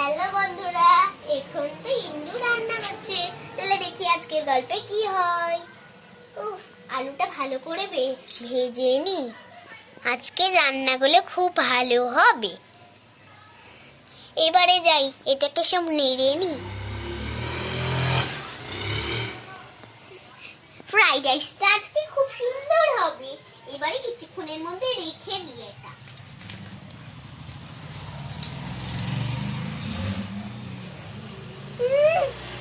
Hello বন্ধুরা, এখন তো ইন্দু রান্না করছে। চলে দেখি আজকের গল্পে কি হয়। উফ, আলুটা ভালো করে ভেজে নি। আজকের রান্নাগুলো খুব ভালো হবে। এবারে যাই, এটাকে সব নেড়ে নি। ফ্রাইড রাইসটা আজকে খুব সুন্দর হবে। এবারে কিছুক্ষণের মধ্যে রেখে দিই এটা।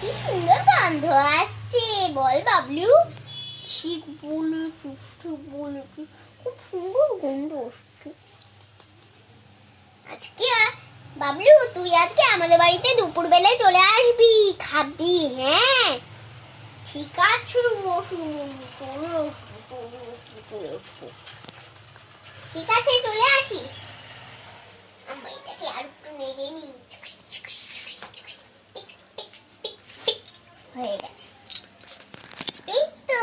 কি সুন্দর গন্ধ আসছে, বল বাবলু। ঠিক বলেছিস, ঠিক বলেছিস, খুব সুন্দর গন্ধ আসছে। আজকে বাবলু, তুই আজকে আমাদের বাড়িতে দুপুর বেলায় চলে আসবি, খাবি। হ্যাঁ ঠিক আছে, ঠিক আছে, চলে আসিস। আমি এটাকে আর একটু নেড়ে নিই। হয়ে গেছে। এই তো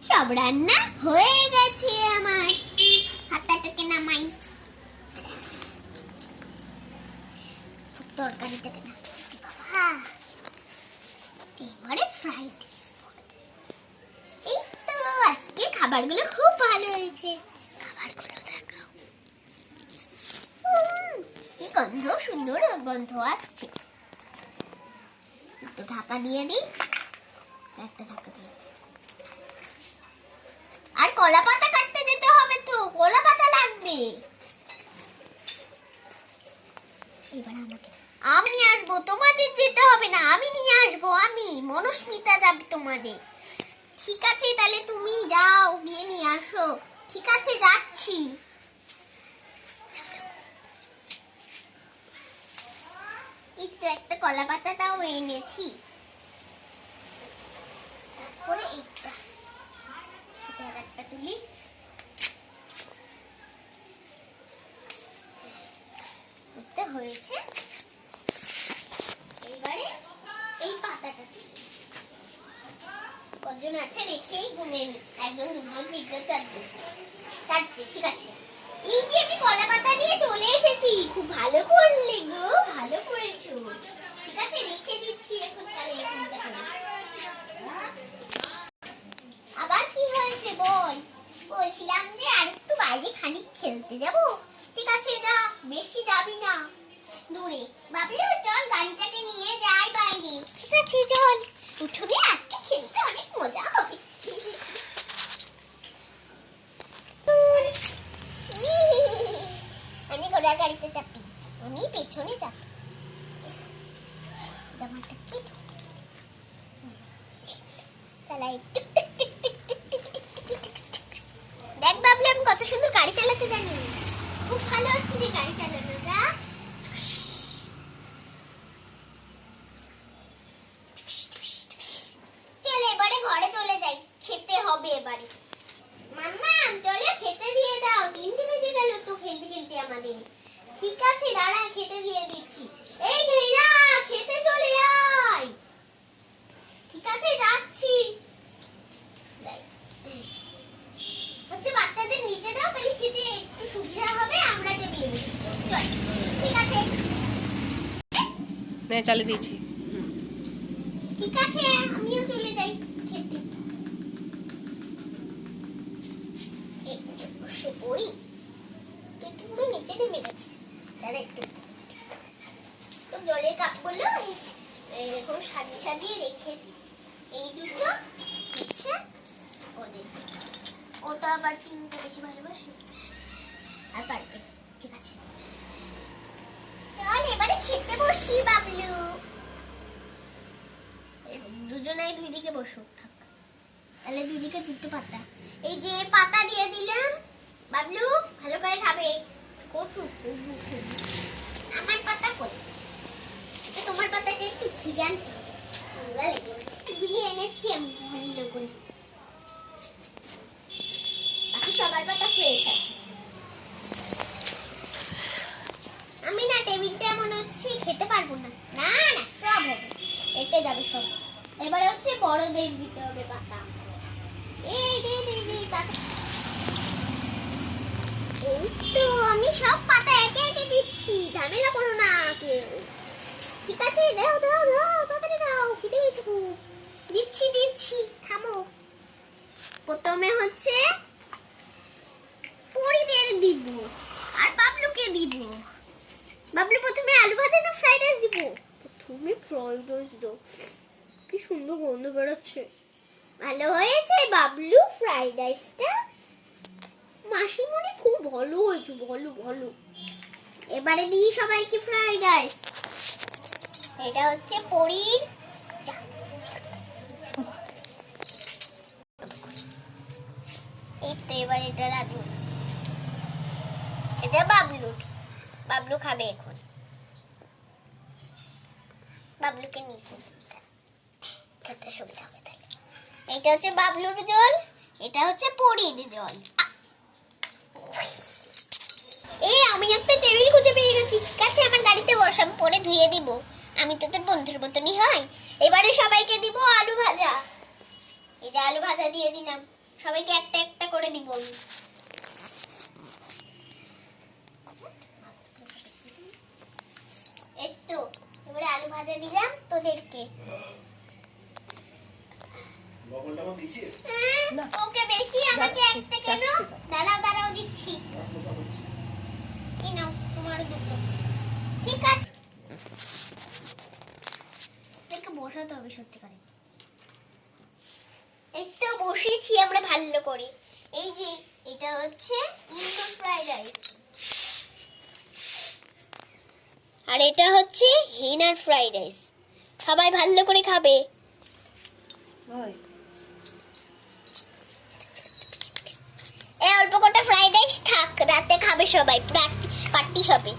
সব রান্না হয়ে গেছে আমার। হাতাটাকে নামাই, তরকারিটাকে না বাবা। এবারে ফ্রাইড রাইস। এই তো আজকে খাবারগুলো খুব ভালো হয়েছে। খাবারগুলো দেখাও, কি গন্ধ, সুন্দর গন্ধ আসছে। একটু ঢাকা দিয়ে দিই, একটা ঢাকা দিয়ে দিই। আর কলা পাতা কাটতে যেতে হবে তো, কলা পাতা লাগবে। এবার আমি আসবো, তোমাদের যেতে হবে না, আমি নিয়ে আসবো। আমি মনস্মিতা যাবে তোমাদের। ঠিক আছে, তাহলে তুমি যাও, গিয়ে নিয়ে আসো। ঠিক আছে, যাচ্ছি। এই তো একটা কলা পাতাটাও এনেছি। তারপরে এইটা একটা তুলি। হয়েছে। এবারে এই পাতাটা কজন আছে রেখেই গুনে নি। একজন, দুজন, তিনজন, চারজন, চারটে। ঠিক আছে, এই যে আমি কলা পাতা নিয়ে চলে এসেছি। খুব ভালো করলে গো, ভালো করেছো। ঠিক আছে, রেখে দিচ্ছি এখন। তাহলে এখানটা আবার কি হয়েছে বল? বলছিলাম যে আর একটু বাইরে খানিক খেলতে যাব। ঠিক আছে, যা, বেশি যাবি না, দূরে। বাবলু চল, গাড়িটাকে নিয়ে যাই বাইরে। ঠিক আছে চল, উঠোনে আজকে খেলতে অনেক মজা হবে। আমি ঘোড়ার গাড়িতে চাপি, আমি পেছনে চাপি। জামাটা কি চালাই, tick tick tick tick tick tick tick tick tick. দেখ বাবলু, আমি কত সুন্দর গাড়ি চালাতে জানি। খুব ভালো হচ্ছে রে গাড়ি চালানোটা। চলে এবারে ঘরে চলে যাই, খেতে হবে এবারে। মাম্মা চলে খেতে দিয়ে দাও, 3টে বেজে গেল তো খেলতে খেলতে আমাদের। ঠিক আছে দাঁড়া, খেতে দিয়ে দিচ্ছি। এই ঘেরা, খেতে চলে আয়। ঠিক আছে, যাচ্ছি। হচ্ছে বাচ্চাদের নিচে দাও, তাহলে খেতে একটু সুবিধা হবে। আমরা টেবিলে বসে চল। ঠিক আছে, না চালিয়ে দিয়েছি। ঠিক আছে, আমিও চলে যাই খেতে। একটু বসে পড়ি। তুই একটু পুরো নিচে নেমে গেছিস। দাঁড়া একটু, তো জলের কাপগুলো এরকম সাজিয়ে সাজিয়ে রেখে দিই। এই দুটো হচ্ছে ওদের। ও তো আবার পিঙ্কটা বেশি ভালোবাসে, আর পারবে। ঠিক আছে, চল এবারে খেতে বসি বাবলু। দুজনাই দুই দিকে বসো, থাক। তাহলে দুই দিকে দুটো পাতা। এই যে পাতা দিয়ে দিলাম। বাবলু ভালো করে খাবে। কচু আমার পাতা কই? তোমার পাতাটা একটু ভিজান, নোংরা লেগে ধুয়ে এনেছি আমি ভালো করে। বাকি সবার পাতা ফ্রেশ আছে। আমি না টেবিলটা মনে হচ্ছে খেতে পারবো না। না না, সব হবে, এতে যাবে সব। এবারে হচ্ছে বড়দের দিতে হবে পাতা। এই দে দে দে পাতা। এই তো আমি সব পাতা একে একে দিচ্ছি, ঝামেলা করো না কেউ। ঠিক আছে, দাও দাও দাও, তাড়াতাড়ি দাও, খিদে পেয়েছে খুব। দিচ্ছি দিচ্ছি, থামো। প্রথমে হচ্ছে পরিদের দিব আর বাবলুকে দিব। বাবলু প্রথমে আলু ভাজা না ফ্রাইড রাইস দিব? প্রথমে ফ্রাইড রাইস দাও। কি সুন্দর গন্ধ বেরোচ্ছে। ভালো হয়েছে বাবলু ফ্রাইড রাইসটা? মাসিমণি খুব ভালো হয়েছে, ভালো ভালো। এবারে দিই সবাইকে ফ্রাইড রাইস। এটা হচ্ছে পরির। এই তো এবার এটা রাখবো। এটা বাবলু, বাবলু খাবে এখন। বাবলুকে নিয়ে খেতে সুবিধা হবে তাই। এটা হচ্ছে বাবলুর জল, এটা হচ্ছে পরির জল। এই আমি একটা টেবিল খুঁজে পেয়ে গেছি। ঠিক আছে, আমার গাড়িতে বস, আমি পরে ধুয়ে দিব। আমি তো তোর বন্ধুর মতনই হয়। এবারে সবাইকে দিব আলু ভাজা। এই যে আলু ভাজা দিয়ে দিলাম, সবাইকে একটা একটা করে দিব আমি। এই তো এবারে আলু ভাজা দিলাম তোদেরকে। ওকে বেশি আমাকে একটা কেন? দাঁড়াও দাঁড়াও দিচ্ছি। এই নাও তোমার দুটো। ঠিক আছে, এদেরকে বসাতে হবে সত্যিকারে। এই তো বসিয়েছি আমরা ভালো করে। এই যে এটা হচ্ছে ইন্দো ফ্রাইড রাইস, আর এটা হচ্ছে হেনার ফ্রাইড রাইস। সবাই ভালো করে খাবে। এই অল্প কটা ফ্রাইড রাইস থাক, রাতে খাবে সবাই, পার্টি হবে।